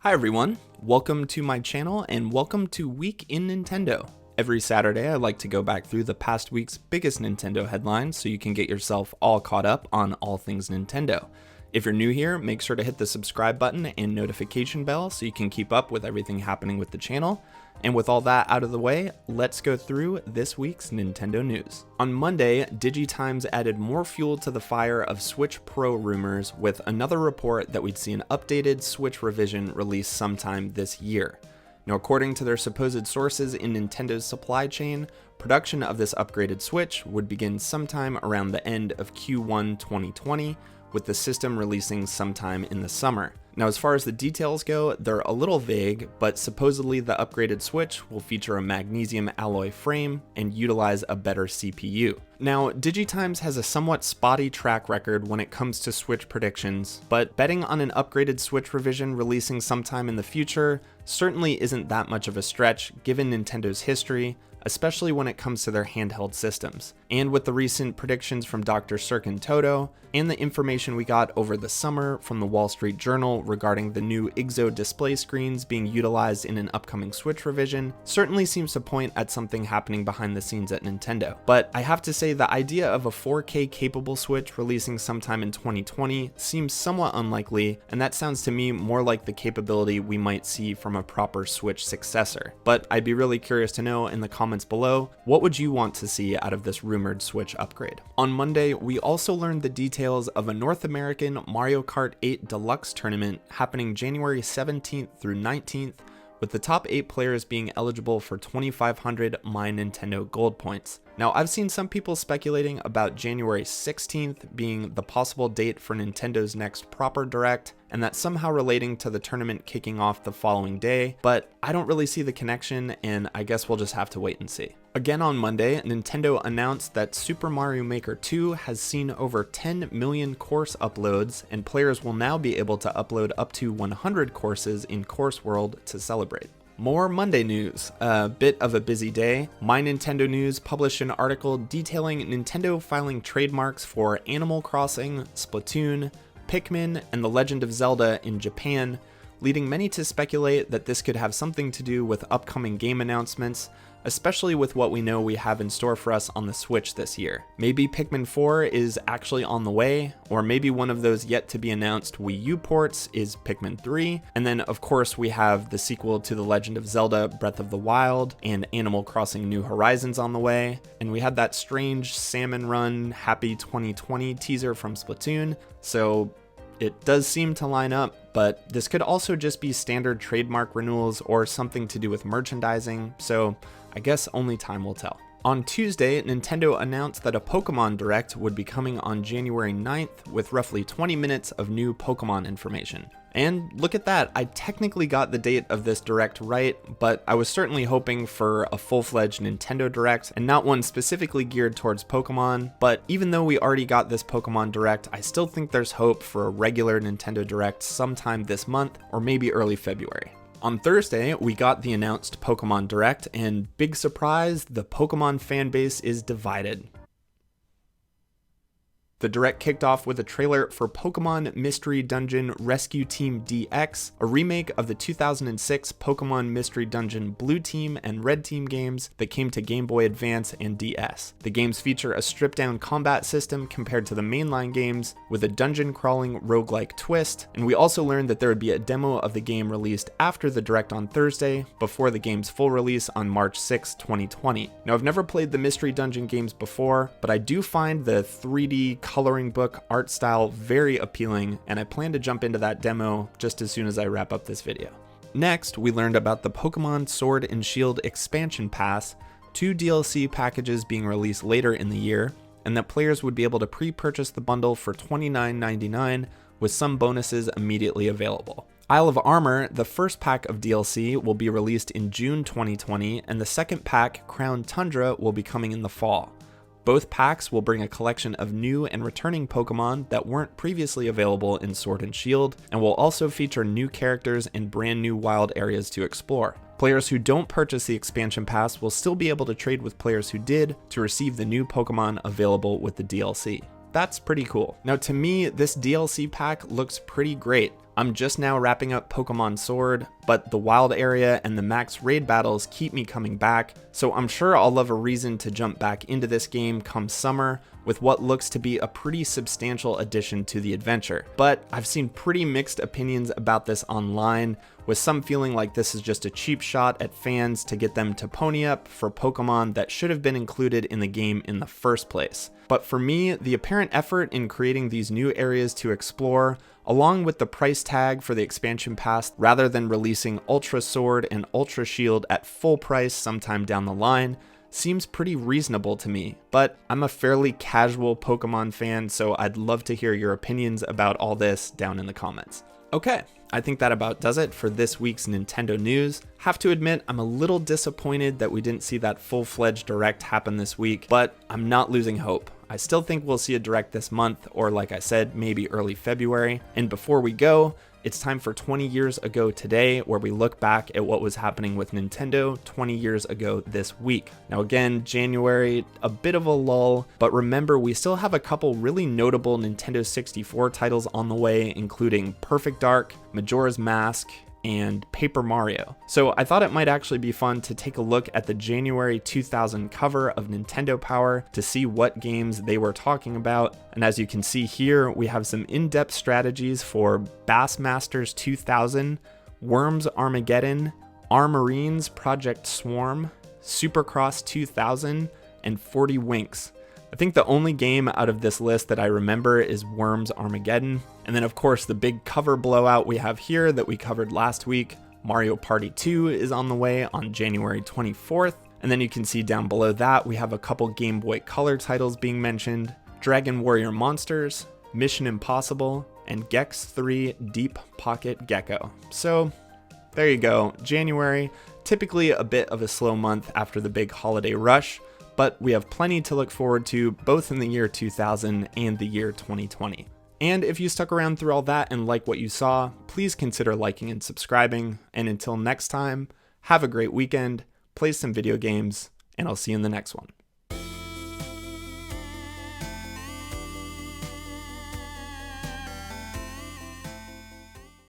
Hi everyone, welcome to my channel and welcome to Week in Nintendo. Every Saturday I like to go back through the past week's biggest Nintendo headlines so you can get yourself all caught up on all things Nintendo. If you're new here, make sure to hit the subscribe button and notification bell so you can keep up with everything happening with the channel. And with all that out of the way, let's go through this week's Nintendo news. On Monday, DigiTimes added more fuel to the fire of Switch Pro rumors with another report that we'd see an updated Switch revision released sometime this year. Now, according to their supposed sources in Nintendo's supply chain, production of this upgraded Switch would begin sometime around the end of Q1 2020, with the system releasing sometime in the summer. Now, as far as the details go, they're a little vague, but supposedly the upgraded Switch will feature a magnesium alloy frame and utilize a better CPU. Now, DigiTimes has a somewhat spotty track record when it comes to Switch predictions, but betting on an upgraded Switch revision releasing sometime in the future certainly isn't that much of a stretch given Nintendo's history, especially when it comes to their handheld systems. And with the recent predictions from Dr. Sirkin Toto, and the information we got over the summer from the Wall Street Journal regarding the new IGZO display screens being utilized in an upcoming Switch revision, certainly seems to point at something happening behind the scenes at Nintendo. But I have to say the idea of a 4K capable Switch releasing sometime in 2020 seems somewhat unlikely, and that sounds to me more like the capability we might see from a proper Switch successor. But I'd be really curious to know in the comments below, what would you want to see out of this rumored Switch upgrade? On Monday, we also learned the details of a North American Mario Kart 8 Deluxe tournament happening January 17th through 19th, with the top 8 players being eligible for 2,500 My Nintendo Gold points. Now, I've seen some people speculating about January 16th being the possible date for Nintendo's next proper direct, and that somehow relating to the tournament kicking off the following day, but I don't really see the connection, and I guess we'll just have to wait and see. Again on Monday, Nintendo announced that Super Mario Maker 2 has seen over 10 million course uploads, and players will now be able to upload up to 100 courses in Course World to celebrate. More Monday news. A bit of a busy day. My Nintendo News published an article detailing Nintendo filing trademarks for Animal Crossing, Splatoon, Pikmin, and The Legend of Zelda in Japan, leading many to speculate that this could have something to do with upcoming game announcements, especially with what we know we have in store for us on the Switch this year. Maybe Pikmin 4 is actually on the way, or maybe one of those yet to be announced Wii U ports is Pikmin 3, and then of course we have the sequel to The Legend of Zelda Breath of the Wild and Animal Crossing New Horizons on the way, and we had that strange Salmon Run Happy 2020 teaser from Splatoon, so it does seem to line up, but this could also just be standard trademark renewals or something to do with merchandising, so I guess only time will tell. On Tuesday, Nintendo announced that a Pokémon Direct would be coming on January 9th with roughly 20 minutes of new Pokémon information. And look at that, I technically got the date of this Direct right, but I was certainly hoping for a full-fledged Nintendo Direct and not one specifically geared towards Pokemon. But even though we already got this Pokemon Direct, I still think there's hope for a regular Nintendo Direct sometime this month or maybe early February. On Thursday, we got the announced Pokemon Direct, and big surprise, the Pokemon fanbase is divided. The Direct kicked off with a trailer for Pokémon Mystery Dungeon Rescue Team DX, a remake of the 2006 Pokémon Mystery Dungeon Blue Team and Red Team games that came to Game Boy Advance and DS. The games feature a stripped-down combat system compared to the mainline games, with a dungeon-crawling roguelike twist, and we also learned that there would be a demo of the game released after the Direct on Thursday, before the game's full release on March 6, 2020. Now, I've never played the Mystery Dungeon games before, but I do find the 3D coloring book art style very appealing, and I plan to jump into that demo just as soon as I wrap up this video. Next, we learned about the Pokémon Sword and Shield expansion pass, 2 DLC packages being released later in the year, and that players would be able to pre-purchase the bundle for $29.99 with some bonuses immediately available. Isle of Armor, the first pack of DLC, will be released in June 2020, and the second pack, Crown Tundra, will be coming in the fall. Both packs will bring a collection of new and returning Pokemon that weren't previously available in Sword and Shield, and will also feature new characters and brand new wild areas to explore. Players who don't purchase the expansion pass will still be able to trade with players who did to receive the new Pokemon available with the DLC. That's pretty cool. Now, to me, this DLC pack looks pretty great. I'm just now wrapping up Pokémon Sword, but the wild area and the max raid battles keep me coming back, so I'm sure I'll love a reason to jump back into this game come summer with what looks to be a pretty substantial addition to the adventure. But I've seen pretty mixed opinions about this online, with some feeling like this is just a cheap shot at fans to get them to pony up for Pokemon that should have been included in the game in the first place. But for me, the apparent effort in creating these new areas to explore, along with the price tag for the expansion pass rather than releasing Ultra Sword and Ultra Shield at full price sometime down the line, seems pretty reasonable to me. But I'm a fairly casual Pokemon fan, so I'd love to hear your opinions about all this down in the comments. Okay, I think that about does it for this week's Nintendo news. Have to admit, I'm a little disappointed that we didn't see that full-fledged Direct happen this week, but I'm not losing hope. I still think we'll see a Direct this month, or like I said, maybe early February. And before we go, it's time for 20 years ago today, where we look back at what was happening with Nintendo 20 years ago this week. Now again, January, a bit of a lull, but remember we still have a couple really notable Nintendo 64 titles on the way, including Perfect Dark, Majora's Mask, and Paper Mario. So I thought it might actually be fun to take a look at the January 2000 cover of Nintendo Power to see what games they were talking about. And as you can see here, we have some in-depth strategies for Bassmasters 2000, Worms Armageddon, Armorines Project Swarm, Supercross 2000, and 40 Winks. I think the only game out of this list that I remember is Worms Armageddon. And then of course the big cover blowout we have here that we covered last week, Mario Party 2 is on the way on January 24th. And then you can see down below that we have a couple Game Boy Color titles being mentioned, Dragon Warrior Monsters, Mission Impossible, and Gex 3 Deep Pocket Gecko. So there you go, January, typically a bit of a slow month after the big holiday rush, but we have plenty to look forward to both in the year 2000 and the year 2020. And if you stuck around through all that and like what you saw, please consider liking and subscribing. And until next time, have a great weekend, play some video games, and I'll see you in the next one.